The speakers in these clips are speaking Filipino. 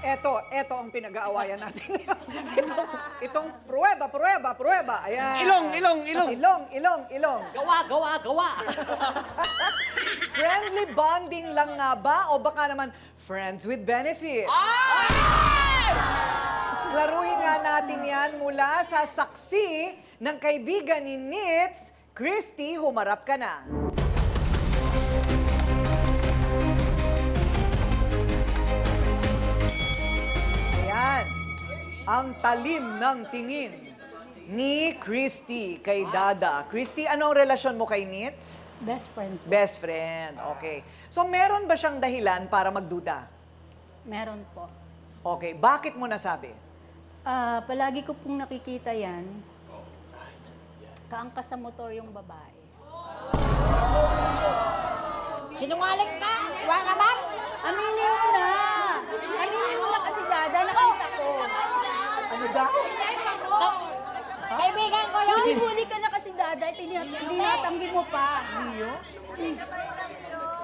Eto ang pinag-aawayan natin. itong pruweba. Ayan. Ilong. Gawa. Friendly bonding lang nga ba? O baka naman friends with benefits? Laruin nga natin yan mula sa saksi ng kaibigan ni Nitz. Christy, humarap ka na. Ayan. Ang talim ng tingin ni Christy kay Dada. Christy, ano ang relasyon mo kay Nitz? Best friend. Best friend. Okay. So, meron ba siyang dahilan para magduda? Meron po. Okay. Bakit mo nasabi? Palagi ko pong nakikita yan. Kaangkas sa motor yung babae. Sinungaling ka? Wala naman? Aminin mo na! Aminin mo na kasi Dada, nakita ko. Ano daw? Kaibigan ko yun? Huli-huli ka na kasi Dada, tinatanggi mo pa.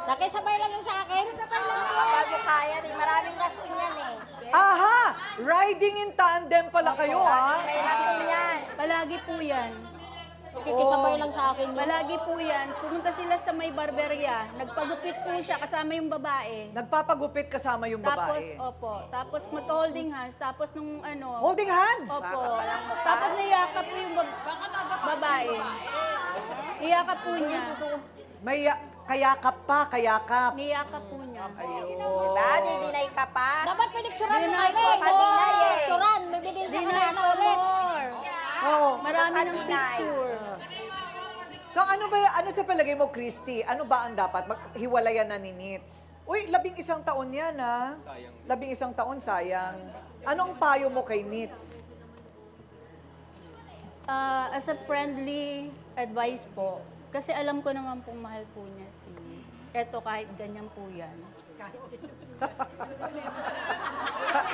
Nakisabay lang yung sa akin. Kapag mo kaya, maraming rason yan eh. Aha! Riding in tandem pala kayo, ha? May rason yan. Palagi po yan. Nakikisabay lang sa akin. Palagi po yan. Pumunta sila sa may barberya. Nagpagupit po siya kasama yung babae. Nagpapagupit kasama yung Tapos, babae. opo. Tapos magka-holding hands. Tapos nung ano... Holding hands? Opo. Tapos niyakap po yung babae. Iyakap po niya. May kayakap pa, kayakap. Niyakap po niya. Dinay ka pa? Dapat pinicturan mo Dinay kami. ko. Padinay eh. Picturan, bibigyan sa Dinay kanana ko ulit. more. Oh. Marami ng picture. So ano sa palagay mo, Christy? Ano ba ang dapat? Hiwalayan na ni Nitz. Uy, 11 taon yan, ha? Sayang. 11 taon, sayang. Anong payo mo kay Nitz? As a friendly advice po, kasi alam ko naman pong mahal po niya si... Eto, kahit ganyan po yan.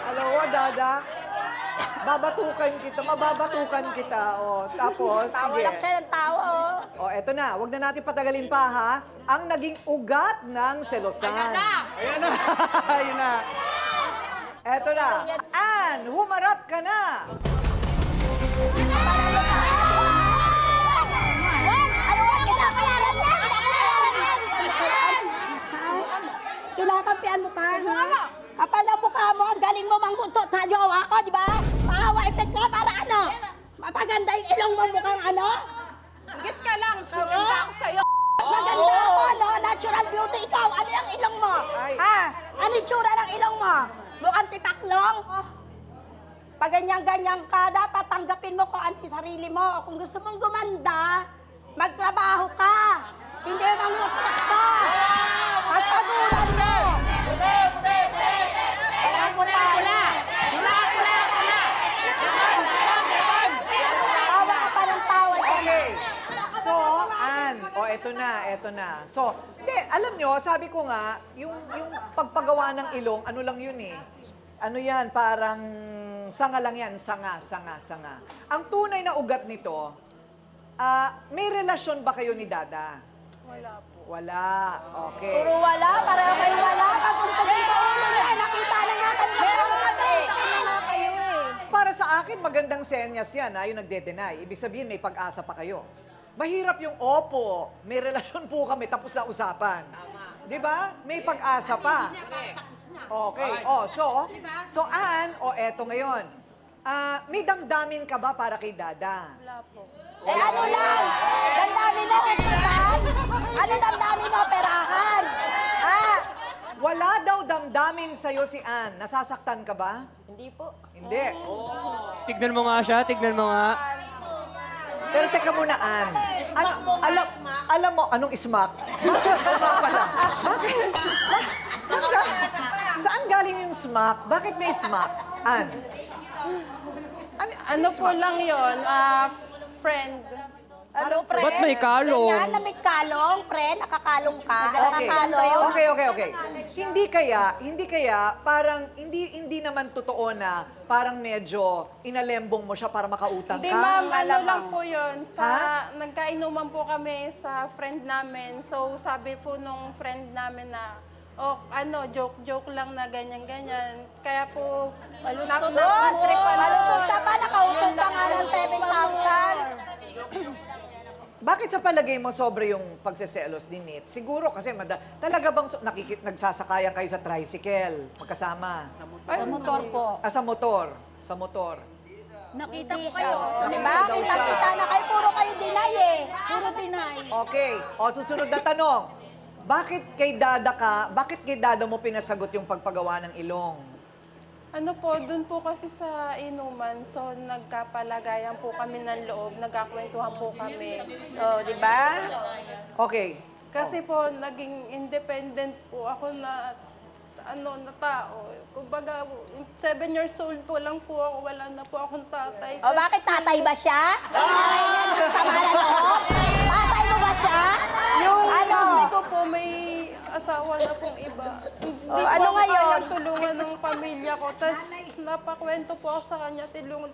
Alam mo, Dada, mababatukan kita. O, tapos, Tawa sige. lang siya ng tawa oh. O, eto na. Huwag na natin patagalin pa, ha? Ang naging ugat ng selosan. Ayun na. Eto na. Ann, humarap ka na. Ano ba kinakayaran yan? Kinakampihan mo pa, ha? Kapal ang mukha mo, ang galing mo manghutot sa jowa ko, di ba? Maawa effect ko para ano? Mapaganda yung ilong mo mukhang ano? Higit ka lang. Maganda ako sa'yo. Maganda ako, no? Natural beauty. Ikaw, ano yung ilong mo? Ay. Ha? Ano yung tsura ng ilong mo? Mukhang tipaklong? Pag ganyan-ganyan ka, dapat tanggapin mo kung ano yung sarili mo. Kung gusto mong gumanda, magtrabaho ka. Hindi manghutot ka. Pagpagulan mo. Tawa ka pa ng tawa. Okay. So, Ann, eto na. So, hindi, alam nyo, sabi ko nga, yung pagpagawa ng ilong, ano lang yun eh. Ano yan, parang sanga lang yan, sanga. Ang tunay na ugat nito, may relasyon ba kayo ni Dada? Wala po. Wala. Okay. Puro wala, para kayo wala. Pag untugin sa ulo niya, nakita na natin mo kasi. Para sa akin, magandang senyas yan, yung nagde-deny. Ibig sabihin, may pag-asa pa kayo. Mahirap yung, opo, may relasyon po kami, tapos na usapan. Di ba? May pag-asa pa. Okay. So Ann, eto ngayon. May damdamin ka ba para kay Dada? Wala po. Eh ano lang, damdamin mo operahan. Ano damdamin mo operahan? Ha? Wala daw damdamin sa'yo si Ann. Nasasaktan ka ba? Hindi po. Hindi. Tignan mo nga siya, tignan mo nga. Pero teka muna, Ann. Alam mo, anong smack? Smack pala. Bakit? Saan galing yung smack? Bakit may smack? Ann? Ano po lang yun, friend. Ano, pre? Ba't may kalong? Ganyan, na may kalong, pre? Nakakalong ka? Nakakalong? Okay. Hindi kaya, parang, hindi naman totoo na, parang medyo inalembong mo siya para makautang Hindi ka. ma'am, ano lang po yun. Ha? Nagkainuman po kami sa friend namin. So sabi po nung friend namin na, joke lang na ganyan-ganyan. Kaya po, Malusog Malusog ka pa, nakautog ka nga ng 7,000. Bakit sa palagay mo sobre yung pagseselos ni Nit? Siguro kasi talaga bang nagsasakayan kayo sa tricycle magkasama? Sa motor po. Sa motor. Sa motor. Nakita ko kayo. Di ba? Kita-kita na kayo, puro kayo deny eh. Puro deny. Okay. O, susunod na tanong. Bakit kay Dada mo pinasagot yung pagpagawa ng ilong? dun po kasi sa inuman, so nagkapalagayan po kami ng loob, nagkakwentuhan po kami. Oh, di ba? Okay. Kasi po, naging independent po ako na tao. Kumbaga, 7 years old po lang po ako, wala na po akong tatay. O bakit tatay ba siya? Ay, sama na loob? Tatay mo ba siya? Yung Ano? mami ko po, may asawa na pong iba. Hindi Oh, po ano ako ngayon? kayang tulungan ng pamilya ko. Tapos napakwento po ako sa kanya,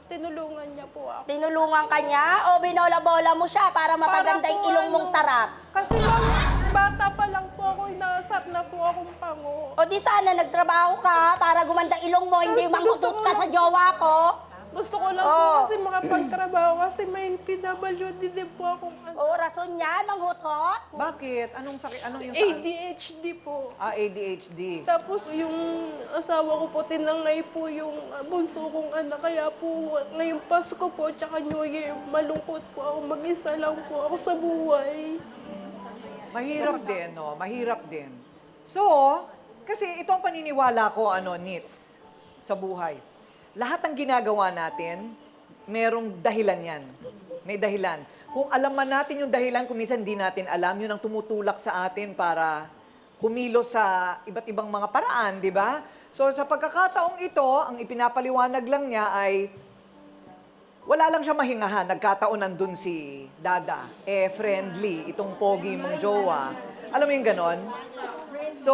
tinulungan niya po ako. Tinulungan ka niya o binola-bola mo siya para mapaganda yung po ilong mong sarat? Kasi lang, bata pa lang po ako, inasap na po akong pango. O di sana nagtrabaho ka para gumanda ilong mo, hindi Gusto manghutot ko ka lang. sa jowa ko. Gusto ko lang Oh. po kasi makapagtrabaho kasi may PWD din po akong O rason niya, manghutot? Bakit? Anong sakit? Anong yung sakit? ADHD po. ADHD. Tapos yung asawa ko po, tinangay po yung bunso kong anak. Kaya po ngayong Pasko po, tsaka New Year, malungkot po ako. Mag-isa lang po ako sa buhay. Mahirap din, no? Mahirap din. So, kasi ito ang paniniwala ko, Nits, sa buhay. Lahat ng ginagawa natin, merong dahilan yan. May dahilan. Kung alam man natin yung dahilan, kung minsan hindi natin alam, yun ang tumutulak sa atin para kumilos sa iba't ibang mga paraan, di ba? So, sa pagkakataong ito, ang ipinapaliwanag lang niya ay wala lang siya mahingahan. Nagkataon nandun si Dada. Friendly. Itong pogi mong jowa. Alam mo yung ganon? So,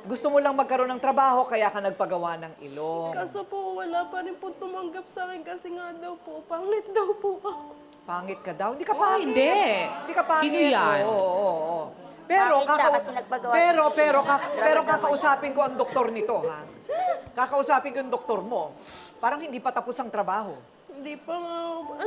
gusto mo lang magkaroon ng trabaho, kaya ka nagpagawa ng ilong. Kaso po, wala pa rin po tumanggap sa akin kasi nga daw po, pangit daw po ako. Pangit ka daw? Hindi ka pangit. hindi. Hindi ka pangit. Sino yan? Oo. Pero, Pangit siya kasi nagpagawa. pero kakausapin ko ang doktor nito, ha? Kakausapin ko yung doktor mo. Parang hindi pa tapos ang trabaho. Hindi pa nga,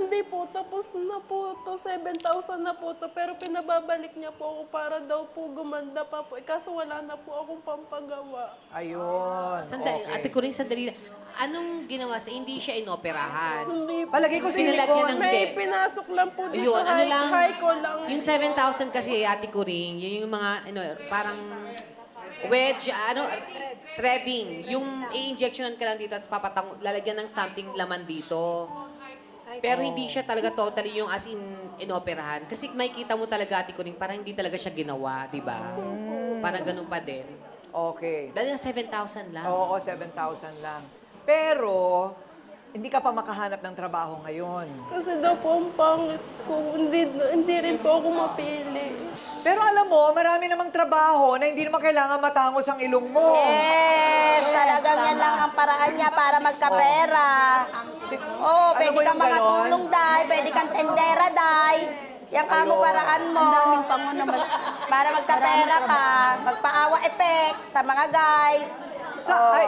hindi po, tapos na po to, 7,000 na po to, pero pinababalik niya po ako para daw po gumanda pa po. Kaso wala na po akong pampagawa. Ayun. Sandali, Okay. ate ko rin, sandali. Anong ginawa sa hindi siya inoperahan? Hindi po. Palagay ko Pinalagyan silikon. ng- May Hindi. pinasok lang po dito, Ayun, ano lang, high ko lang. yung 7,000 kasi ate ko rin, yun yung mga, parang wedge, threading. Yung i-injectionan ka lang dito at lalagyan ng something laman dito. Pero hindi siya talaga totally yung as in inoperahan. Kasi makikita mo talaga ate ko rin, parang hindi talaga siya ginawa, di ba? Parang ganun pa din. Okay. Dahil nga 7,000 lang. Oo, 7,000 lang. Pero, hindi ka pa makahanap ng trabaho ngayon. Kasi daw po ang pangit ko, hindi rin po ako mapili. Pero alam mo, marami namang trabaho na hindi naman kailangan matangos ang ilong mo. Yes, talagang yan lang ang paraan niya para magkapera. Oh, Alam pwede mo kang yung ganon? makatulong, day. Pwede kang tendera, day. Yan ka mo Ayun. paraan mo. Ang daming pango na Para magkapera ka. Magpaawa effect sa mga guys. Sa, ay,